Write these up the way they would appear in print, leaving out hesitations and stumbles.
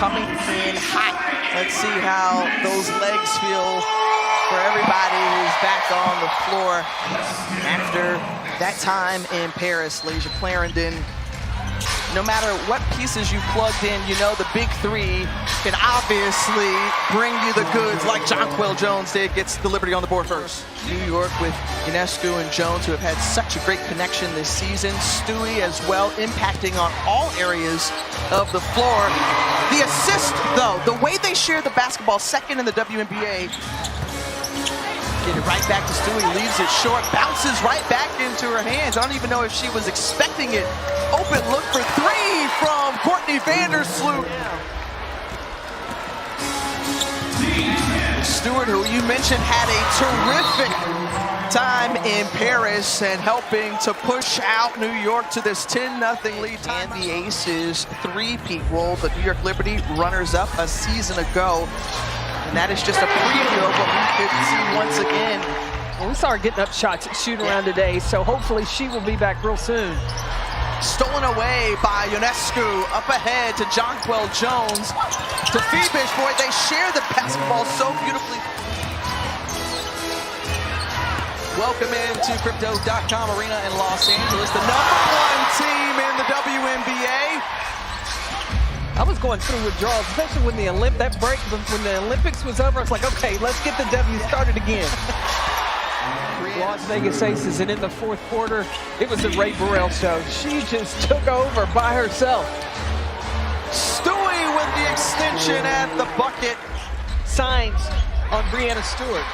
coming in hot. Let's see how those legs feel for everybody who's back on the floor after that time in Paris. Laysia Clarendon, no matter what pieces you plugged in, you know the big three can obviously bring you the goods like Jonquel Jones did, gets the Liberty on the board first. New York with Ionescu and Jones, who have had such a great connection this season. Stewie as well, impacting on all areas of the floor. The assist, though, the way they share the basketball, second in the WNBA. Get it right back to Stewie, leaves it short, bounces right back into her hands. I don't even know if she was expecting it. Open look for three from Courtney Vandersloot. Stewart, who you mentioned, had a terrific time in Paris and helping to push out New York to this 10-0 lead. And the Aces three-peat role, the New York Liberty runners-up a season ago. And that is just a preview of what we could see once again. Well, we saw her getting up shots at shoot around today, so hopefully she will be back real soon. Stolen away by Ionescu, up ahead to Jonquel Jones, to Phoebish. Boy, they share the basketball so beautifully. Welcome into Crypto.com Arena in Los Angeles, the #1 team in the WNBA. I was going through withdrawals, especially when the Olympics was over. I was like, okay, let's get the W started again. Las Vegas Aces, and in the fourth quarter, it was the Ray Burrell show. She just took over by herself. Stewie with the extension at the bucket. Signs on Breanna Stewart.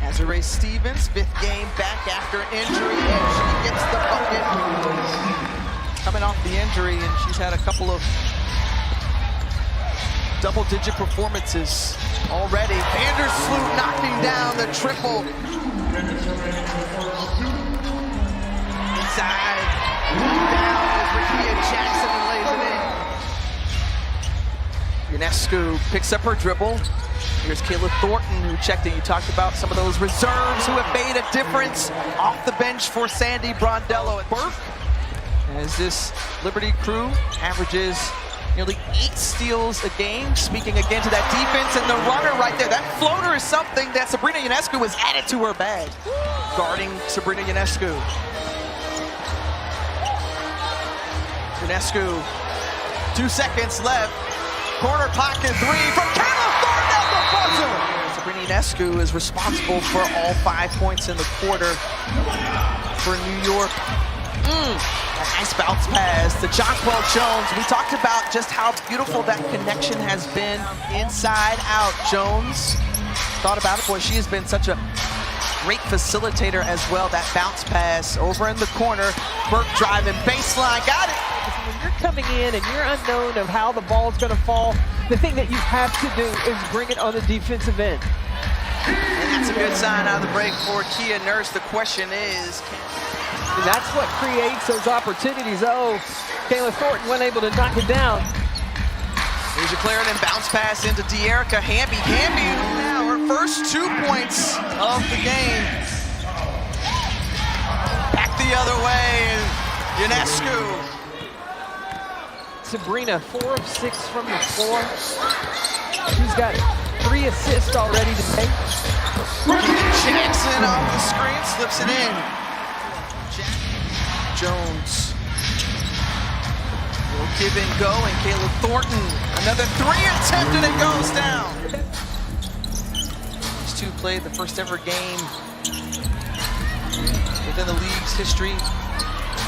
Azurá Stevens, 5th game back after injury, and she gets the bucket. Coming off the injury, and she's had a couple of double-digit performances already. Vandersloot knocking down the triple. Inside, down with Rickea Jackson and lays it in. Ionescu picks up her dribble. Here's Kayla Thornton, who checked in. You talked about some of those reserves who have made a difference off the bench for Sandy Brondello at Burke. As this Liberty crew averages nearly 8 steals a game. Speaking again to that defense and the runner right there. That floater is something that Sabrina Ionescu has added to her bag. Guarding Sabrina Ionescu. Ionescu, 2 seconds left. Corner pocket three from Kayla Thornton at the buzzer. Sabrina Ionescu is responsible for all 5 points in the quarter for New York. A nice bounce pass to Jonquel Jones. We talked about just how beautiful that connection has been inside out. Jones thought about it. Boy, she has been such a great facilitator as well. That bounce pass over in the corner. Burke driving baseline, got it. When you're coming in and you're unknown of how the ball's going to fall, the thing that you have to do is bring it on the defensive end. And that's a good sign out of the break for Kia Nurse. The question is, and that's what creates those opportunities. Oh, Kayla Thornton wasn't able to knock it down. Laysia Clarendon bounce pass into De'Erica Hamby. Hamby now her first 2 points of the game. Back the other way, and Ionescu. Sabrina, 4 of 6 from the floor. She's got 3 assists already today. Jackson off the screen, slips it in. Jones will give and go, and Kayla Thornton, another 3 attempt, and it goes down. These two played the first ever game within the league's history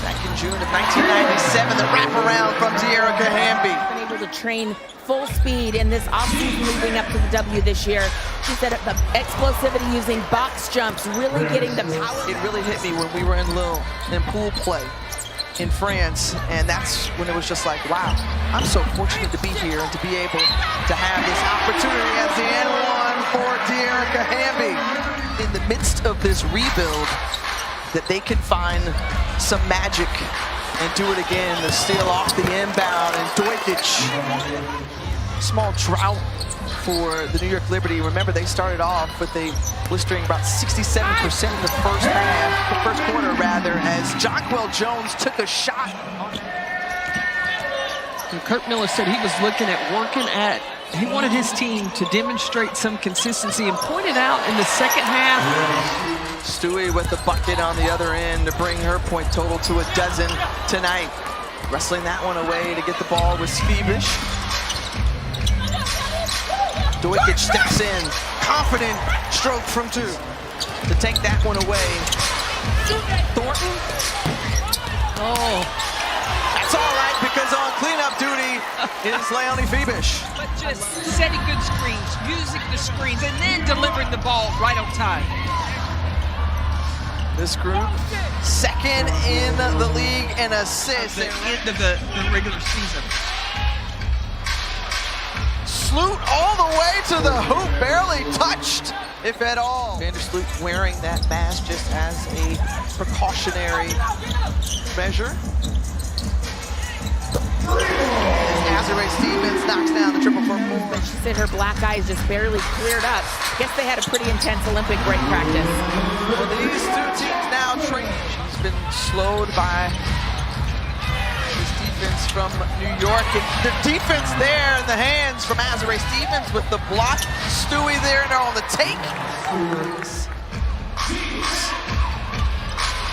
back in June of 1997. The wraparound from De'Erica Hamby. Been able to train full speed in this offseason leading up to the W this year. She said the explosivity using box jumps, really getting the power. It really hit me when we were in Lille in pool play in France, and that's when it was just like, wow, I'm so fortunate to be here and to be able to have this opportunity as the N1 for De'Erica Hamby. In the midst of this rebuild, that they can find some magic and do it again. The steal off the inbound, and Dojkic. Small drought for the New York Liberty. Remember, they started off with a blistering about 67% in the first half, the first quarter rather, as Jonquel Jones took a shot. And Kurt Miller said he was looking at he wanted his team to demonstrate some consistency and pointed out in the second half. Stewie with the bucket on the other end to bring her point total to 12 tonight. Wrestling that one away to get the ball was Feebish. Dojkic steps in, confident stroke from 2 to take that one away. Thornton. Oh. That's all right, because on cleanup duty is Leonie Feebish. But just setting good screens, using the screens, and then delivering the ball right on time. This group, second in the league in assists. At the end of the regular season. Sloot all the way to the hoop, barely touched, if at all. Vandersloot wearing that mask just as a precautionary measure. Azuré Stevens knocks down the triple for 4. She said her black eyes just barely cleared up. Guess they had a pretty intense Olympic break practice. Well, these 2 teams now train. She's been slowed by this defense from New York. And the defense there in the hands from Azuré Stevens with the block. Stewie there and on the take.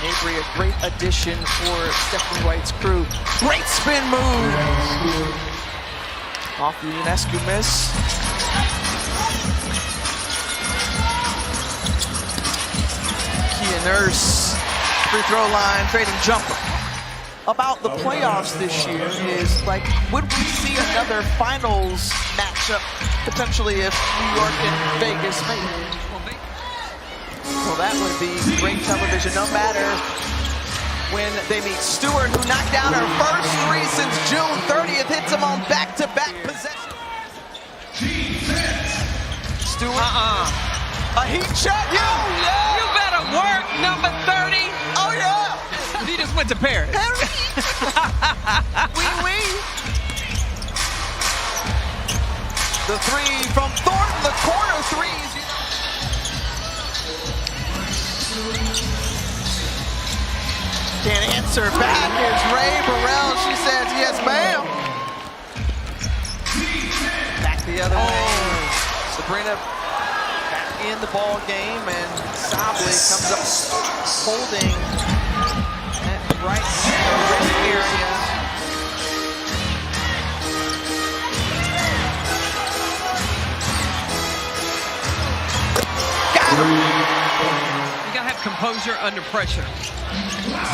Avery, a great addition for Stephanie White's crew. Great spin move. Off the Ionescu miss. Kia Nurse, free throw line, trading jumper. About the playoffs this year is, like, would we see another finals matchup potentially if New York and Vegas made it? Well, that would be great television, no matter when they meet. Stewart, who knocked down her first 3 since June 30th, hits him on back-to-back possession. Stewart, a heat shot. You better work, number 30. Oh, yeah. He just went to Paris. Oui. The 3 from Thornton, the corner 3s. Can't answer back. Here's Ray Burrell. She says, yes, ma'am. Back the other way. Sabrina back in the ball game, and Sabli comes up holding that right wrist area. Got him. Composure under pressure.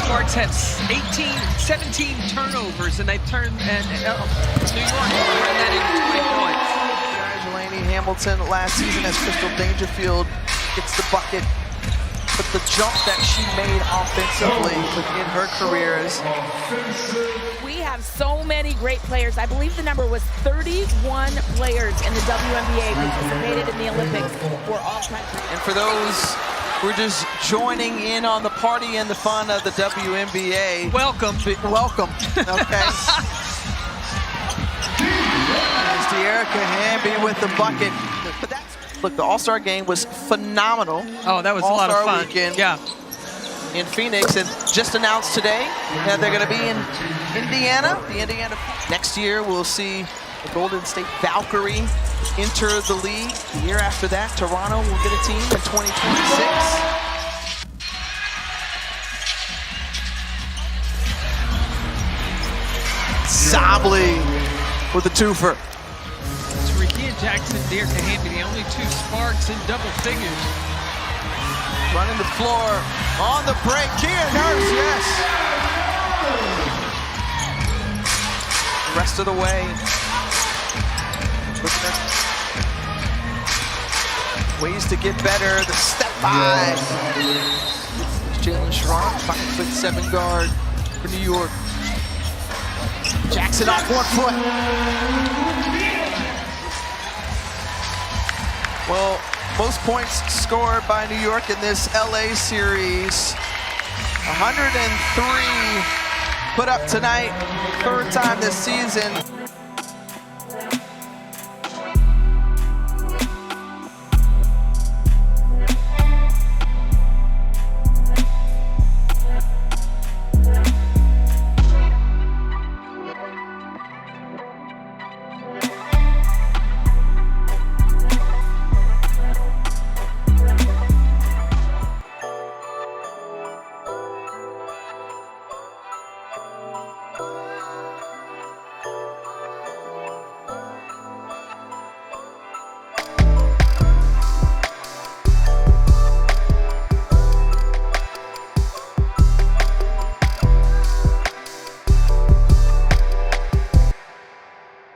Sparks have 17 turnovers, and they've turned, and New York turned that into 20 points. Delaney Hamilton last season as Crystal Dangerfield gets the bucket, but the jump that she made offensively in her career is... We have so many great players. I believe the number was 31 players in the WNBA participated in the Olympics for all countries. And for those we're just joining in on the party and the fun of the WNBA. Welcome. Welcome, okay. There's De'Erica Hamby with the bucket. But that's, look, the All-Star game was phenomenal. Oh, that was a lot of fun. Weekend yeah. In Phoenix, and just announced today that they're going to be in Indiana. Next year, we'll see the Golden State Valkyrie enter the league. The year after that, Toronto will get a team in 2026. Sabli with the twofer. It's Rickea Jackson, De'Erica Hamby, the only 2 Sparks in double figures. Running the floor on the break. Kia Nurse, yes. The rest of the way. Looking at ways to get better. The step 5. Jalen Schrock, 5'7" guard for New York. Jackson off 1 foot. Well, most points scored by New York in this LA series. 103 put up tonight, 3rd time this season.